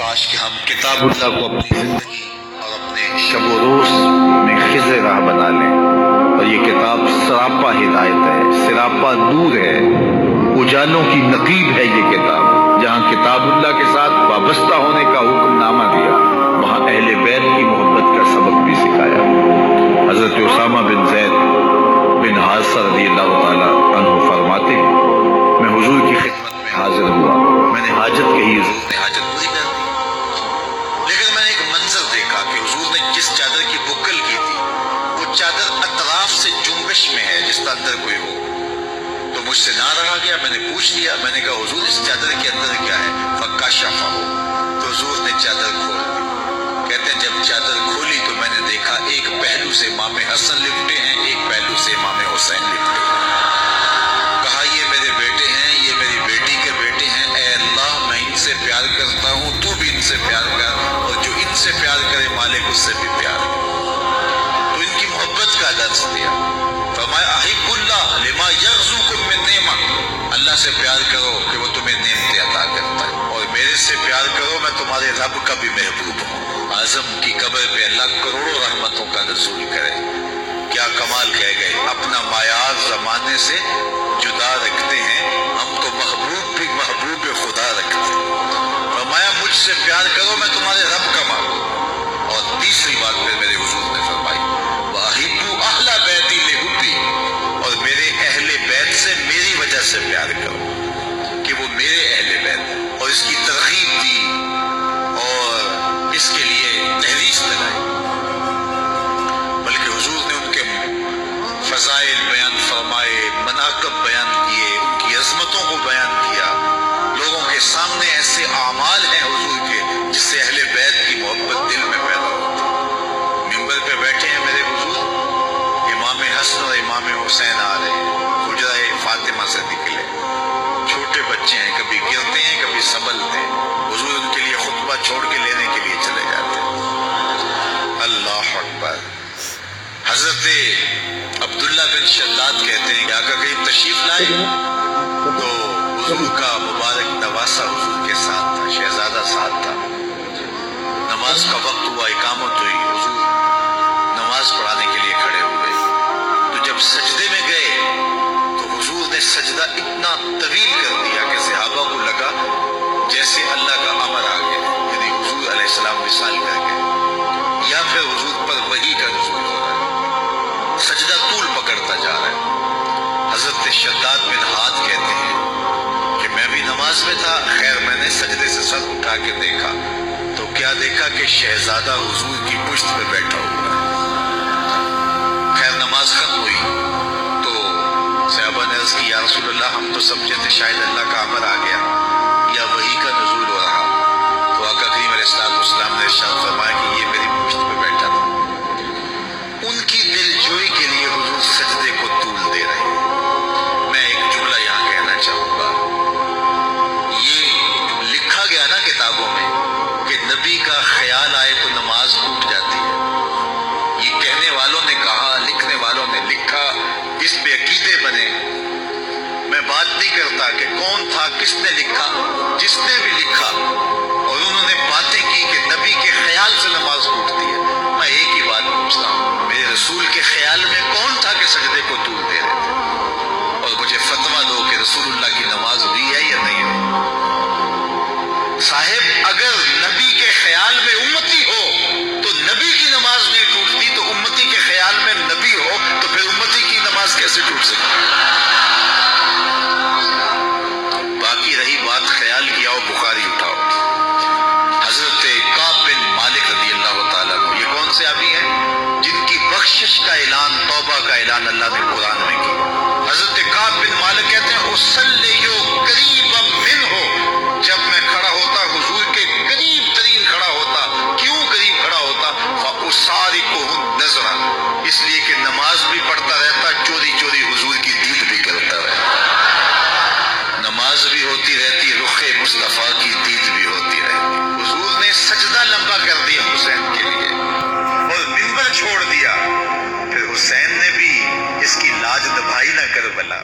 کاش کہ ہم کتاب اللہ کو اپنی زندگی اور اپنے شب و روز میں خضر راہ بنا لیں، اور یہ کتاب سراپا ہدایت ہے، سراپا نور ہے، اجالوں کی نقیب ہے یہ کتاب۔ جہاں کتاب اللہ کے ساتھ وابستہ ہونے کا حکم نامہ دیا، وہاں اہل بیت کی محبت کا سبق بھی سکھایا۔ حضرت اسامہ بن زید بن حارثہ رضی اللہ تعالیٰ عنہ فرماتے ہیں، میں حضور کی خدمت میں حاضر ہوا، میں نے حاجت کہی، حضور نے حاجت پوری کر دی، لیکن میں نے ایک منظر دیکھا کہ حضور نے جس چادر کی بکل کی تھی وہ چادر اطراف سے جنبش میں ہے جس کا اندر کوئی ہو، تو مجھ سے نہ رہا گیا، میں نے پوچھ لیا، میں نے کہا حضور اس چادر کے اندر کیا ہے؟ فکشفہ، تو حضور نے چادر کھول دی۔ کہتے ہیں جب چادر کھولی تو میں نے دیکھا ایک پہلو سے امام حسن لپٹے ہیں، ایک پہلو سے امام حسین لپٹے ہیں۔ کہا یہ میرے بیٹے ہیں، یہ میری بیٹی کے بیٹے ہیں، اے اللہ میں ان سے پیار کرتا ہوں، تو بھی ان سے پیار کر، اور جو ان سے پیار کرے مالک اس سے بھی پیار کر۔ تو ان کی محبت کا درس دیا۔ فرمایا احب اللہ لما یغزوکم من نعمہ، اللہ سے پیار کرو کہ وہ تمہیں نعمتیں عطا کرتا ہے، اور میرے سے پیار کرو میں تمہارے رب کا بھی محبوب ہوں۔ اعظم کی قبر پہ اللہ کروڑوں رحمتوں کا نزول کرے، کیا کمال کہہ گئے، اپنا معیار زمانے سے جدا رکھتے ہیں، ہم تو محبوب بھی محبوب خدا رکھتے ہیں۔ فرمایا مجھ سے پیار کرو میں تمہارے رب کا محبوب۔ اور تیسری بات پھر میرے حضور نے فرمائی وَأَحِبُّوا أَهْلَ بَيْتِي لِحُبِّي، اور میرے اہل بیت سے میری وجہ سے پیار کرو کہ وہ میرے اہل بیت ہیں، اور اس کی ترغیب دی اور اس کے لیے تحریص دلائی۔ بلکہ حضور نے ان کے فضائل بیان فرمائے، مناقب بیان کیے، ان کی عظمتوں کو بیان کیا، لوگوں کے سامنے ایسے اعمال ہیں حضور کے جس سے اہل بیت کی محبت دل میں پیدا ہوتی۔ ممبر پہ بیٹھے ہیں میرے حضور، امام حسن اور امام حسین آ رہے ہیں، حجرہ فاطمہ سے نکلے، چھوٹے بچے ہیں، کبھی گرتے ہیں کبھی سنبھلتے ہیں، حضور ان کے لیے خطبہ چھوڑ کے لینے کے لیے چلے جاتے ہیں۔ اللہ اکبر۔ حضرت عبداللہ بن شداد کہتے ہیں کہ آقا کریم تشریف لائے تو حضور کا مبارک نواسہ حضور کے ساتھ تھا، شہزادہ ساتھ تھا۔ نماز کا وقت ہوا، اقامت ہوئی، حضور نماز پڑھانے کے لیے کھڑے ہوئے، تو جب سجدے میں گئے تو حضور نے سجدہ اتنا طویل کر دیا کہ صحابہ کو لگا جیسے اللہ کا امر آ گیا، یعنی حضور علیہ السلام وصال کر گئے یا پھر حضور پر وحی کا نزول ہو رہا ہے۔ سجدہ طول پکڑتا جا رہا ہے۔ حضرت شداد بن ہاد کہتے ہیں کہ میں بھی نماز میں تھا، خیر میں نے سجدے سے سر اٹھا کے دیکھا تو کیا دیکھا کہ شہزادہ حضور کی پشت پہ بیٹھا ہوا ہے۔ خیر نماز ختم ہوئی تو صحابہ نے عرض کی یا رسول اللہ ہم تو سمجھے تھے شاید اللہ کا امر آ گیا یا وحی کا نزول ہو رہا، تو آقا کریم علیہ السلام نے ارشاد فرمایا کہ یہ میری پشت پہ بیٹھا تھا۔ ان کی دل جوئی کے لیے حضور سجدے کو طول دے رہے ہیں۔ میں ایک جملہ یہاں کہنا چاہوں گا، یہ لکھا گیا نا کتابوں میں کہ نبی کا خیال آئے تو نماز ٹوٹ جاتی ہے، یہ کہنے والوں نے کہا، لکھنے والوں نے لکھا، اس پہ عقیدے بنے۔ میں بات نہیں کرتا کہ کون تھا، کس نے لکھا، جس نے بھی لکھا اور انہوں نے باتیں کی کہ نبی کے خیال سے نماز ٹوٹتی ہے، میں ایک ہی بات پوچھتا ہوں، میرے رسول کے خیال میں کون تھا کہ سجدے کو طول دے رہے تھے؟ اور مجھے فتویٰ دو کہ رسول اللہ کی نماز ہوئی ہے یا نہیں ہوئی؟ صاحب اگر نبی کے خیال میں امتی ہو تو نبی کی نماز نہیں ٹوٹتی، تو امتی کے خیال میں نبی ہو تو پھر امتی کی نماز کیسے ٹوٹ سکتی؟ باقی رہی بات خیال کی، آؤ بخاری اٹھاؤ۔ حضرت کعب بن مالک رضی اللہ تعالیٰ عنہ، یہ کون سے آبی ہیں جن کی بخشش کا اعلان، توبہ کا اعلان اللہ نے قرآن میں کیا۔ حضرت کعب بن مالک کہتے ہیں اصلیو قریبا منہ، جب میں کھڑا ہوتا حضور کے قریب ترین کھڑا ہوتا، کیوں قریب کھڑا ہوتا؟ فاصارقہ نظرا، اس لیے کہ نماز بھی پڑھتا رہتا، چوری چوری حضور کی دید بھی کرتا رہتا، نماز بھی ہوتی رہتی، رخ مصطفیٰ کی دید بھی ہوتی رہتی۔ حضور نے سجدہ لمبا کر دیا حسین کے لیے اور منبر چھوڑ دیا، پھر حسین نے بھی اس کی لاج نبھائی نہ کربلا۔